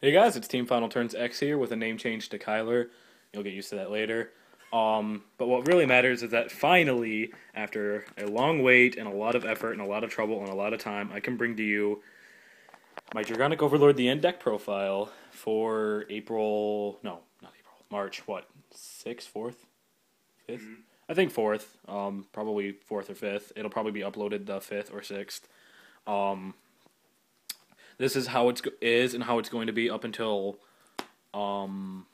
Hey guys, it's Team Final Turns X here with a name change to Kylar. You'll get used to that later. But what really matters is that finally, after a long wait and a lot of effort and a lot of trouble and a lot of time, I can bring to you my Dragonic Overlord the End deck profile for April. No, not April. March. What? 6th, 4th, 5th? I think 4th. Probably 4th or 5th. It'll probably be uploaded the 5th or 6th. Um, this is how is and how it's going to be up until um,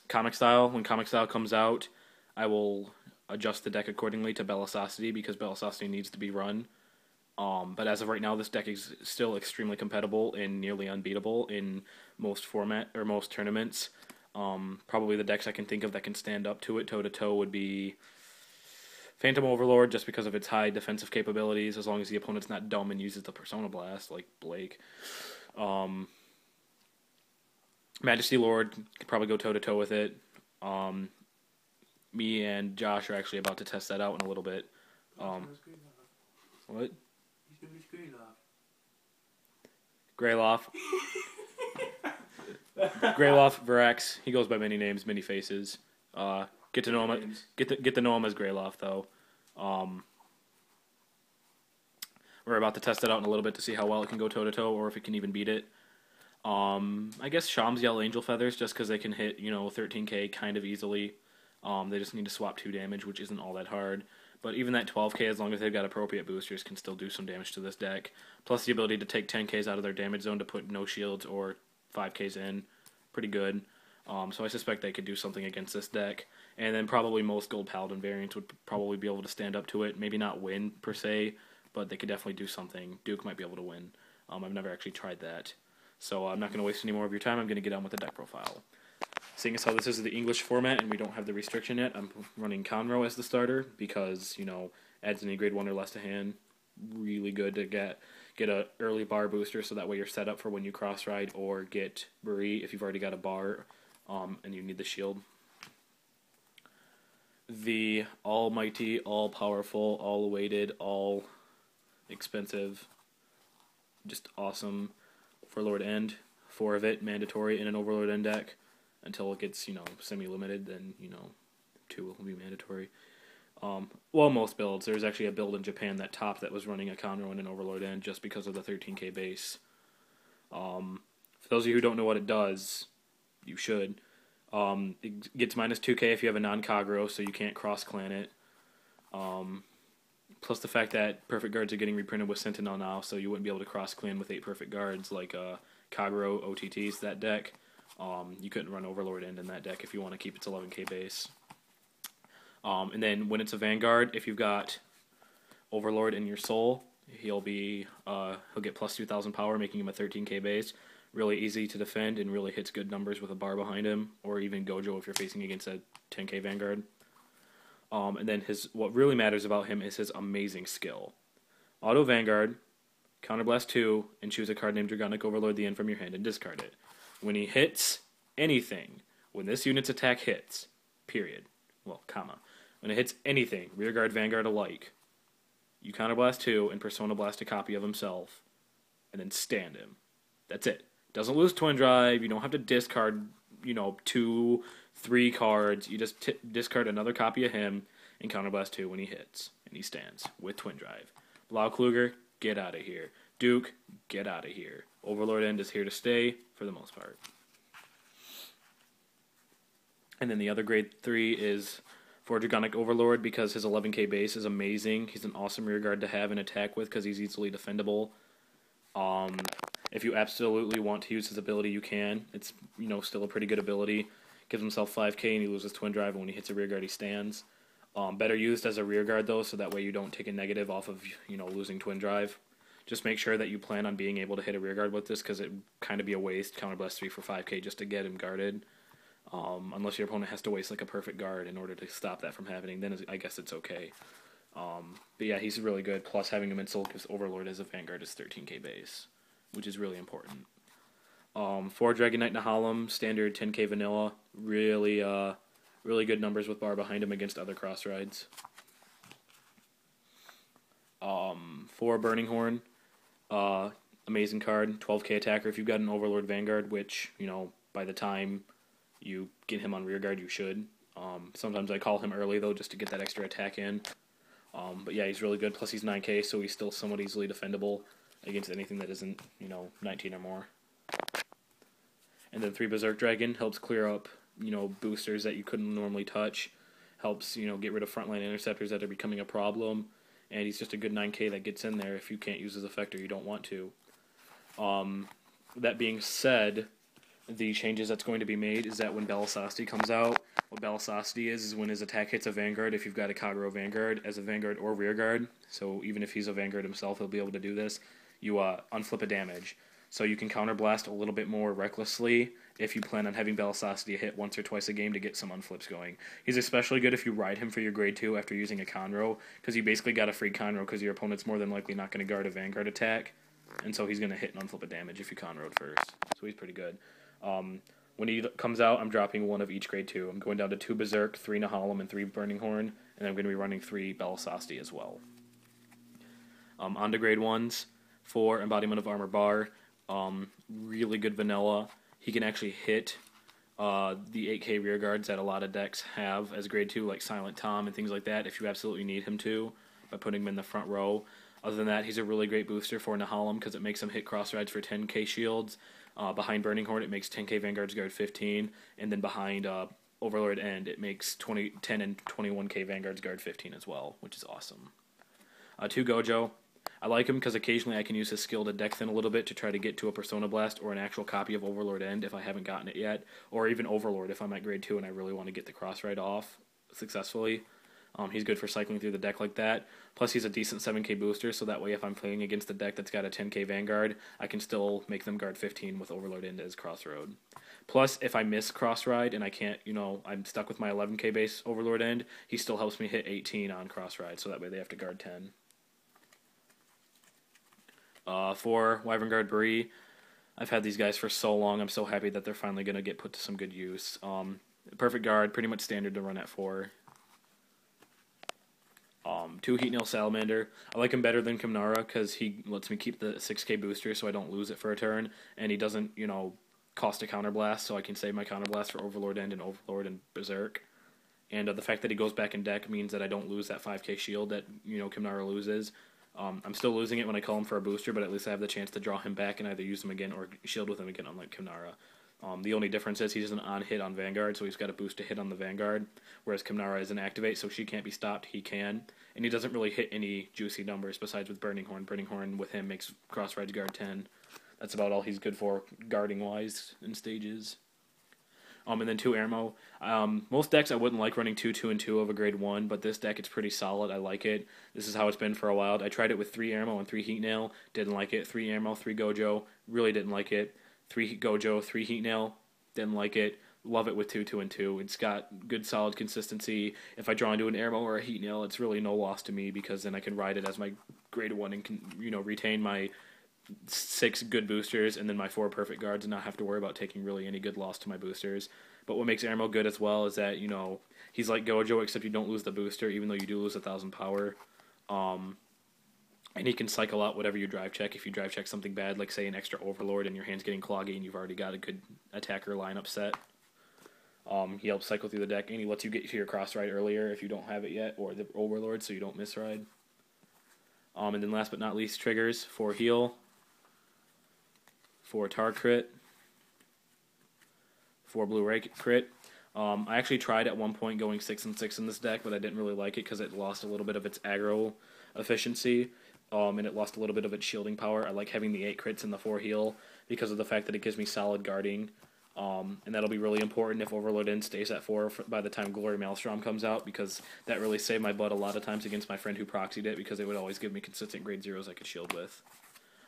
Comic Style. When Comic Style comes out, I will adjust the deck accordingly to Belisosity because Belisosity needs to be run. But as of right now, this deck is still extremely compatible and nearly unbeatable in most format or most tournaments. Probably the decks I can think of that can stand up to it toe to toe would be Phantom Overlord, just because of its high defensive capabilities, as long as the opponent's not dumb and uses the Persona Blast like Blake. Um, Majesty Lord could probably go toe to toe with it. Um, Me and Josh are actually about to test that out in a little bit. What? Greyloff. Greyloff, Verax. He goes by many names, many faces. Get to know him. Get to know him as Greyloff though. We're about to test it out in a little bit to see how well it can go toe to toe, or if it can even beat it. I guess Sham's Yell Angel Feathers, just because they can hit 13k kind of easily. They just need to swap 2 damage, which isn't all that hard. But even that 12k, as long as they've got appropriate boosters, can still do some damage to this deck. Plus the ability to take 10ks out of their damage zone to put no shields or 5ks in. Pretty good. So I suspect they could do something against this deck. And then probably most Gold Paladin variants would probably be able to stand up to it. Maybe not win, per se, but they could definitely do something. Duke might be able to win. I've never actually tried that. So I'm not going to waste any more of your time. I'm going to get on with the deck profile. Seeing as how this is the English format and we don't have the restriction yet, I'm running Conroe as the starter because, adds any grade 1 or less to hand. Really good to get a early bar booster so that way you're set up for when you cross ride, or get Buri if you've already got a bar and you need the shield. The almighty, all-powerful, all-weighted, all-expensive, just awesome Overlord End. 4 of it, mandatory in an Overlord End deck. Until it gets, semi-limited, then, 2 will be mandatory. Well, most builds. There's actually a build in Japan that was running a Conroe and an Overlord End just because of the 13k base. For those of you who don't know what it does, you should. It gets minus 2k if you have a non-Kagero, so you can't cross-clan it. Plus the fact that perfect guards are getting reprinted with Sentinel now, so you wouldn't be able to cross-clan with 8 perfect guards like Kagero OTTs, that deck. You couldn't run Overlord End in that deck if you want to keep its 11k base. And then when it's a Vanguard, if you've got Overlord in your soul, he'll get plus 2,000 power, making him a 13k base. Really easy to defend and really hits good numbers with a bar behind him, or even Gojo if you're facing against a 10k Vanguard. And then what really matters about him is his amazing skill. Auto Vanguard, Counterblast 2, and choose a card named Dragonic Overlord the End from your hand and discard it. When he hits anything, when this unit's attack hits, period, when it hits anything, Rearguard, Vanguard alike, you Counterblast 2 and Persona Blast a copy of himself, and then stand him. That's it. Doesn't lose Twin Drive, you don't have to discard, 2, 3 cards, you just discard another copy of him and Counterblast 2 when he hits, and he stands with Twin Drive. Blau Kluger, get out of here. Duke, get out of here. Overlord End is here to stay, for the most part. And then the other grade 3 is for Dragonic Overlord, because his 11k base is amazing. He's an awesome rearguard to have and attack with, because he's easily defendable. If you absolutely want to use his ability, you can. It's, still a pretty good ability. Gives himself 5k and he loses Twin Drive, and when he hits a rearguard, he stands. Better used as a rearguard, though, so that way you don't take a negative off of, losing Twin Drive. Just make sure that you plan on being able to hit a rearguard with this, because it would kind of be a waste. Counterblast 3 for 5k just to get him guarded. Unless your opponent has to waste like a perfect guard in order to stop that from happening, then I guess it's okay. But yeah, he's really good. Plus having him in Soul gives Overlord as a Vanguard is 13k base, which is really important. 4 Dragon Knight Nahalem, standard 10k vanilla. Really good numbers with bar behind him against other cross rides. 4 Burning Horn. amazing card, 12k attacker. If you've got an Overlord Vanguard, which, you know, by the time you get him on rear guard, you should. Sometimes I call him early, though, just to get that extra attack in. But yeah, he's really good. Plus he's 9k, so he's still somewhat easily defendable against anything that isn't, you know, 19 or more. And then 3 Berserk Dragon helps clear up, you know, boosters that you couldn't normally touch. Helps, you know, get rid of frontline interceptors that are becoming a problem. And he's just a good 9k that gets in there if you can't use his effect or you don't want to. That being said, the changes that's going to be made is that when Belisasti comes out, what Belisasti is when his attack hits a Vanguard, if you've got a Kagero Vanguard as a Vanguard or rear guard, so even if he's a Vanguard himself, he'll be able to do this, you unflip a damage. So you can counterblast a little bit more recklessly if you plan on having Belisasti hit once or twice a game to get some unflips going. He's especially good if you ride him for your grade 2 after using a Conroe, because you basically got a free Conroe because your opponent's more than likely not going to guard a Vanguard attack, and so he's going to hit and unflip a damage if you Conroed first. So he's pretty good. When he comes out, I'm dropping 1 of each grade 2. I'm going down to 2 Berserk, 3 Nahalem, and 3 Burning Horn, and I'm going to be running 3 Belisasti as well. On to grade 1s, 4 Embodiment of Armor Bar. Really good vanilla. He can actually hit the 8k rear guards that a lot of decks have as grade 2, like Silent Tom and things like that, if you absolutely need him to, by putting him in the front row. Other than that, he's a really great booster for Nahalem because it makes him hit cross rides for 10k shields. Behind Burning Horn, it makes 10k Vanguards guard 15, and then behind Overlord End, it makes 10 and 21k Vanguards guard 15 as well, which is awesome. 2 Gojo. I like him because occasionally I can use his skill to deck thin a little bit to try to get to a Persona Blast or an actual copy of Overlord End if I haven't gotten it yet, or even Overlord if I'm at grade 2 and I really want to get the cross ride off successfully. He's good for cycling through the deck like that. Plus, he's a decent 7k booster, so that way if I'm playing against a deck that's got a 10k Vanguard, I can still make them guard 15 with Overlord End as Crossroad. Plus, if I miss Cross Ride and I can't, you know, I'm stuck with my 11k base Overlord End, he still helps me hit 18 on Cross Ride, so that way they have to guard 10. 4 Wyvern Guard Bree. I've had these guys for so long, I'm so happy that they're finally going to get put to some good use. Perfect guard, pretty much standard to run at 4. 2 Heat Nail Salamander. I like him better than Kimnara because he lets me keep the 6k booster so I don't lose it for a turn, and he doesn't, you know, cost a counterblast, so I can save my counterblast for Overlord End and Overlord and Berserk. And the fact that he goes back in deck means that I don't lose that 5k shield that, you know, Kimnara loses. I'm still losing it when I call him for a booster, but at least I have the chance to draw him back and either use him again or shield with him again, unlike Kimnara. The only difference is he doesn't on-hit on Vanguard, so he's got a boost to hit on the Vanguard, whereas Kimnara is an activate, so she can't be stopped, he can. And he doesn't really hit any juicy numbers besides with Burning Horn. Burning Horn with him makes Cross Rides guard 10. That's about all he's good for guarding-wise in stages. And then 2 Airmo. Most decks I wouldn't like running 2, 2, and 2 of a grade 1, but this deck it's pretty solid. I like it. This is how it's been for a while. I tried it with 3 Airmo and 3 Heat Nail. Didn't like it. 3 Airmo, 3 Gojo. Really didn't like it. 3 Gojo, 3 Heat Nail. Didn't like it. Love it with 2, 2, and 2. It's got good solid consistency. If I draw into an Airmo or a Heat Nail, it's really no loss to me because then I can ride it as my grade 1 and can, you know, retain my 6 good boosters and then my 4 perfect guards and not have to worry about taking really any good loss to my boosters. But what makes Airmo good as well is that, you know, he's like Gojo except you don't lose the booster even though you do lose 1,000 power. And he can cycle out whatever you drive check. If you drive check something bad, like say an extra Overlord and your hand's getting cloggy and you've already got a good attacker lineup set, he helps cycle through the deck and he lets you get to your cross ride earlier if you don't have it yet, or the Overlord so you don't miss ride. And then last but not least, triggers. 4 heal, 4 tar crit, 4 blue ray crit. I actually tried at one point going 6 and 6 in this deck, but I didn't really like it because it lost a little bit of its aggro efficiency, and it lost a little bit of its shielding power. I like having the 8 crits and the 4 heal because of the fact that it gives me solid guarding, and that'll be really important if Overlord End stays at 4 by the time Glory Maelstrom comes out, because that really saved my butt a lot of times against my friend who proxied it because it would always give me consistent grade 0s I could shield with.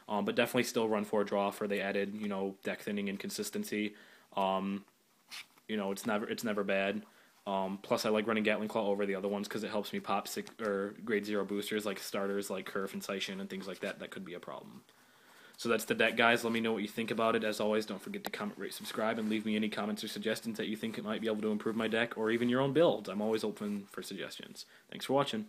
But definitely still run 4 draw for they added, you know, deck thinning and consistency. You know, it's never bad. Plus, I like running Gatling Claw over the other ones because it helps me pop grade 0 boosters like starters like Kerf and Seishin and things like that. That could be a problem. So that's the deck, guys. Let me know what you think about it. As always, don't forget to comment, rate, subscribe, and leave me any comments or suggestions that you think it might be able to improve my deck or even your own builds. I'm always open for suggestions. Thanks for watching.